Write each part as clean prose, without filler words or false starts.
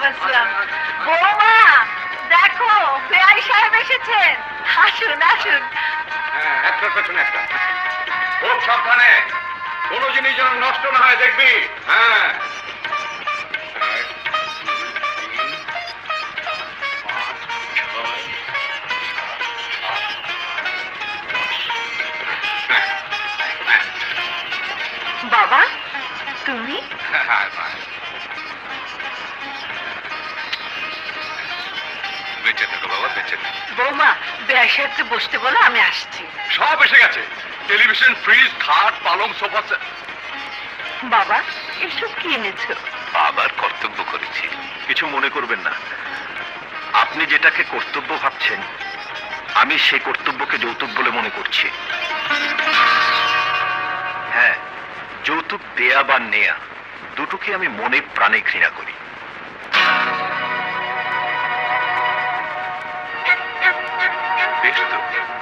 ওয়ালাইকুম আসসালাম। বৌমা দেখো বেআই সাহেব এসেছেন। আসুন আসুন। হ্যাঁ, একটার পেছনে একটা। খুব সাবধানে, কোনো জিনিস যেন নষ্ট না হয়, দেখবি। হ্যাঁ, 1, 2, 3, 4, 5, 6, 7, 8, 9। বাবা তুমি? বেঁচে থাকো বাবা, বেঁচে থাকো। বৌমা বেআই সাহেবকে বসতে বলো, আমি আসছি। সব এসে গেছে, টেলিভিশন, ফ্রিজ, খাট, পালং, সোফা সেট। বাবা এসব কি এনেছো? আবার কর্তব্য করেছি, কিছু মনে করবেন না। আপনি যেটাকে কর্তব্য ভাবছেন, আমি সেই কর্তব্যকে যৌতুক বলে মনে করছি। হ্যাঁ, যৌতুক দেয়া বা নেয়া দুটোকে আমি মনে প্রাণে ঘৃণা করি। বেশ তো,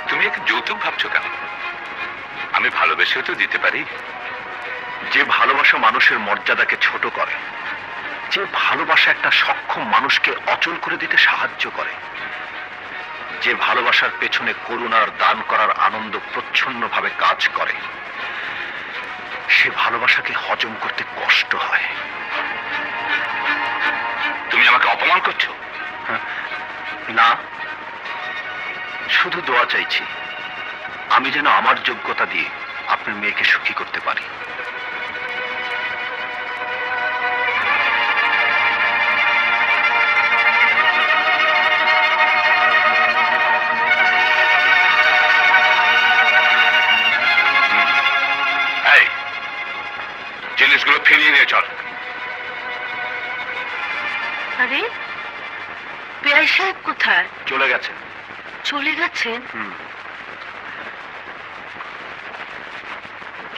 তুমি এক যৌতুক ভাবছো কেন? আমি ভালোবেসেও তো দিতে পারি। যে ভালোবাসা মানুষের মর্যাদাকে ছোট করে, যে ভালোবাসা একটা সক্ষম মানুষকে অচল করে দিতে সাহায্য করে, যে ভালোবাসার পেছনে করুণার দান করার আনন্দ প্রচ্ছন্নভাবে কাজ করে, সে ভালোবাসাকে হজম করতে কষ্ট হয়। তুমি আমাকে অপমান করছো? না, শুধু দোয়া চাইছি আমি যেন আমার যোগ্যতা দিয়ে আপনার মেয়েকে সুখী করতে পারি। এই জিনিসগুলো ফিরিয়ে নিয়ে চল। আরে বেআই সাহেব কোথায়? চলে গেছেন। চলে গেছেন?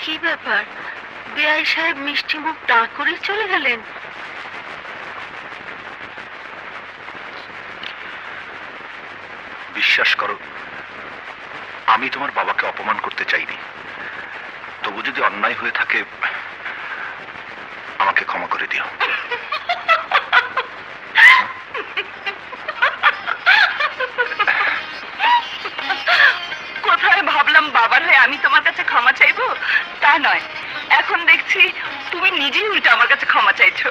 কি ব্যাপার, বেআই সাহেব মিষ্টি মুখ না করে চলে গেলেন? বিশ্বাস করো, আমি তোমার বাবাকে অপমান করতে চাইনি। তবু যদি অন্যায় হয়ে থাকে আমাকে ক্ষমা করে দিও। কোথায় ভাবলাম বাবার হয়ে আমি তোমার কাছে ক্ষমা চাইবো, তা নয়। এখন দেখছি তুমি নিজেই উল্টো আমার কাছে ক্ষমা চাইছো।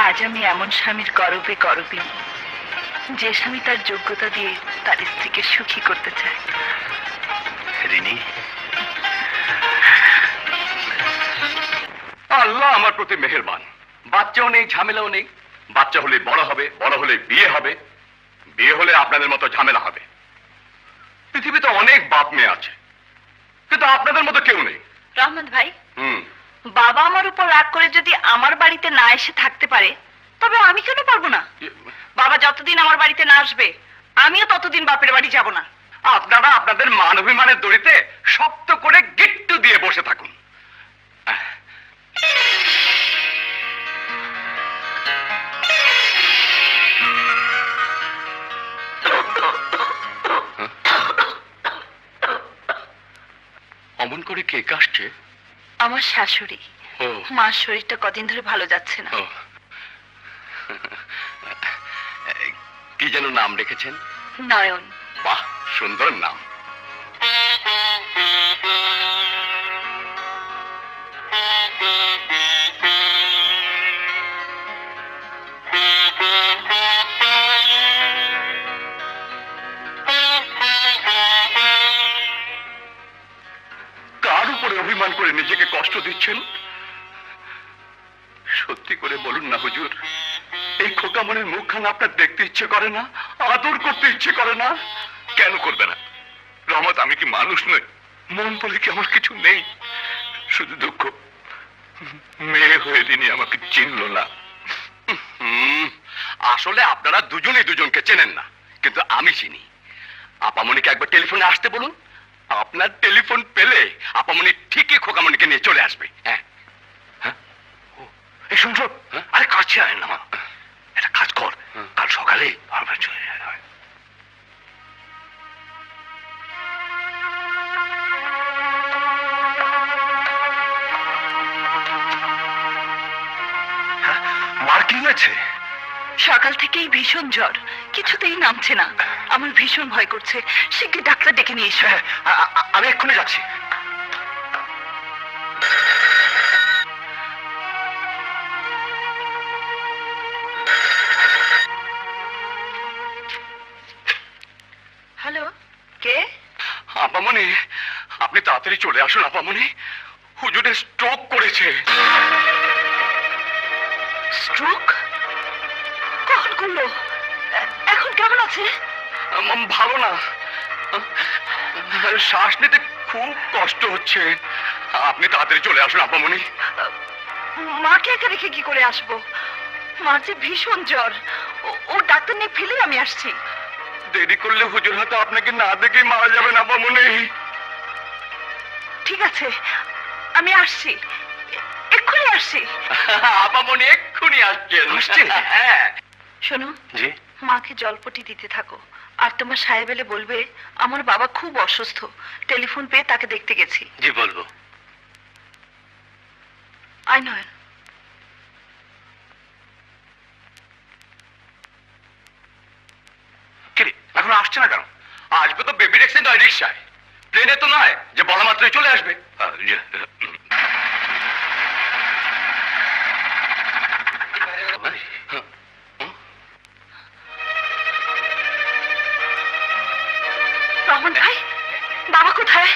আজ আমি এমন স্বামীর গর্বে গর্বিনী, যে স্বামী তার যোগ্যতা দিয়ে তার স্ত্রীকে সুখী করতে চায়। রিনি, আল্লাহ আমার প্রতি মেহেরবান। বাচ্চাও নেই, ঝামেলাও নেই। বাচ্চা হলে বড় হবে, বড় হলে বিয়ে হবে, বিয়ে হলে আপনাদের মতো ঝামেলা হবে। পৃথিবীতে অনেক বাপ মেয়ে আছে, কিন্তু আপনাদের মতো কেউ নেই। রহমত ভাই, বাবা আমার উপর রাগ করে যদি আমার বাড়িতে না এসে থাকতে পারে, তবে আমি কেন পারবো না? বাবা যতদিন আমার বাড়িতে না আসবে, আমিও ততদিন বাপের বাড়ি যাব না। আপনারা আপনাদের মান অভিমানের দড়িতে শক্ত করে গিট্টু দিয়ে বসে থাকুন। অমন করে কে কাশছে? আমার শাশুড়ি। মার শরীরটা কদিন ধরে ভালো যাচ্ছে না। কি যেন নাম রেখেছেন? নয়ন। বাহ, সুন্দর নাম। কার উপরে অভিমান করে নিজেকে কষ্ট দিচ্ছেন? সত্যি করে বলুন না হুজুর, এই খোকামনের মুখখানা আপনার দেখতে ইচ্ছে করে না? আদর করতে ইচ্ছে করে না? কেন করবে না? রহমত, আমি কি মানুষ নই? মন বলে কি আমার কিছু নেই? শুধু দুঃখ, মেয়ে হয়ে তিনি আমাকে চিনল না। আসলে আপনারা দুজনেই দুজনকে চেনেন না, কিন্তু আমি চিনি। আপামনিকে একবার টেলিফোনে আসতে বলুন। আপনার টেলিফোন পেলে আপামনি ঠিকই খোকামনিকে নিয়ে চলে আসবে। হ্যাঁ, এই শুনছো? আরে কাছে আয় না, একটা কাজ কর, কাল সকালে আমরা চলে যাই। কি হয়েছে? সকাল থেকেই ভীষণ জ্বর, কিছুতেই নামছে না। আমার ভীষণ ভয় করছে, শিগগির ডাক্তার ডেকে নিয়ে এসো। হ্যাঁ, আমি এক্ষুনি যাচ্ছি। হ্যালো, কে? আপামনি, আপনি তাড়াতাড়ি চলে আসুন আপামনি। হুজুরের স্ট্রোক করেছে। স্ট্রোক? কখন করলো? এখন কেমন আছে? ভালো না, শ্বাস নিতে খুব কষ্ট হচ্ছে। আপনি তাড়াতাড়ি চলে আসুন আপামনি। মাকে একা রেখে কি করে আসবো? মার যে ভীষণ জ্বর, ও ডাক্তার নিয়ে ফেলে আমি আসছি। দেরি করলে হুজুর হয়তো আপনাকে না দেখেই মারা যাবেন আপামনি। ঠিক আছে, আমি আসছি, এক্ষুনি আসছি। আপামনি এক্ষুনি আসছেন? হ্যাঁ। শোনো, জি। মাকে জলপটি দিতে থাকো, আর তোমার সাহেব এলে বলবে আমার বাবা খুব অসুস্থ, টেলিফোন পেয়ে তাকে দেখতে গেছি। জি, বলবো। আই নয়। কিরে, এখন আসছে না কেন? আসবে তো বেবি ট্যাক্সি নয়, রিক্সায়। ট্রেনে তো নয় যে বলা মাত্রই চলে আসবে। রহমান ভাই, বাবা কোথায়?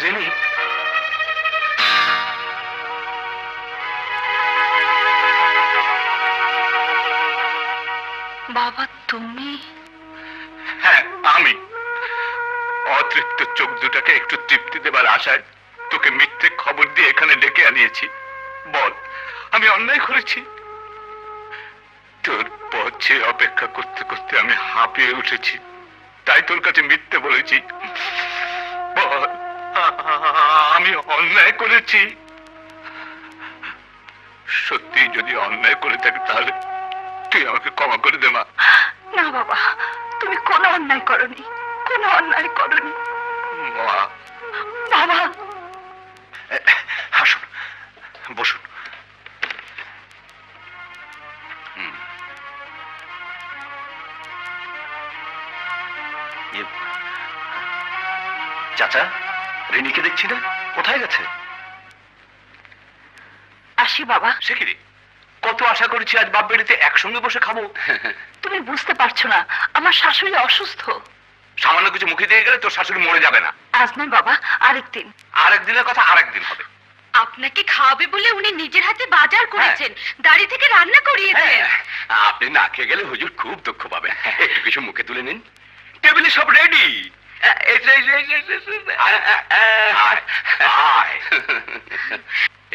রেনি, বাবা তুমি? হ্যাঁ আমি। অতৃপ্ত চোখ দুটাকে একটু তৃপ্তি দেবার আশায় তোকে মিথ্যে খবর দিয়ে এখানে ডেকে আনিয়েছি। বল, আমি অন্যায় করেছি? তোর পথ চেয়ে অপেক্ষা করতে করতে আমি হাঁপিয়ে উঠেছি, তাই তোর কাছে মিথ্যে বলেছি। বল, আমি অন্যায় করেছি? সত্যি যদি অন্যায় করে থাকি তাহলে তুই আমাকে ক্ষমা করে দে মা। না বাবা, তুমি কোনো অন্যায় করনি, কোনো অন্যায় করনি। মা, বাবা, আসুন, বসুন। চাচা, রিনিকে দেখছি না, কোথায় গেছে? আসি বাবা। সে কি রে, কত আশা করেছি আজ বাপ বেড়িতে একসঙ্গে বসে খাবো। তুমি বুঝতে পারছো না, আমার শাশুড়ি অসুস্থ। সামান্য কিছু মুখে দিয়ে গেলে তোর শাশুড়ি মরে যাবে না। আজ নয় বাবা, আরেকদিন। আরেকদিনের কথা আরেকদিন হবে। আপনাকে খাওয়াবে বলে উনি নিজের হাতে বাজার করেছেন, দাড়ি থেকে রান্না করিয়েছেন। আপনি না খেয়ে গেলে হুজুর খুব দুঃখ পাবে। একটু কিছু মুখে তুলে নিন, টেবিলে সব রেডি।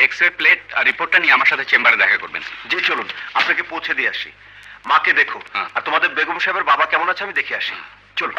এক্স রে প্লেট আর রিপোর্টটা নিয়ে আমার সাথে চেম্বারে দেখা করবেন। জি, চলুন, আপনাকে পৌঁছে দিয়ে আসি। মাকে দেখো, হ্যাঁ। আর তোমাদের বেগম সাহেবের বাবা কেমন আছে আমি দেখে আসি। চলুন।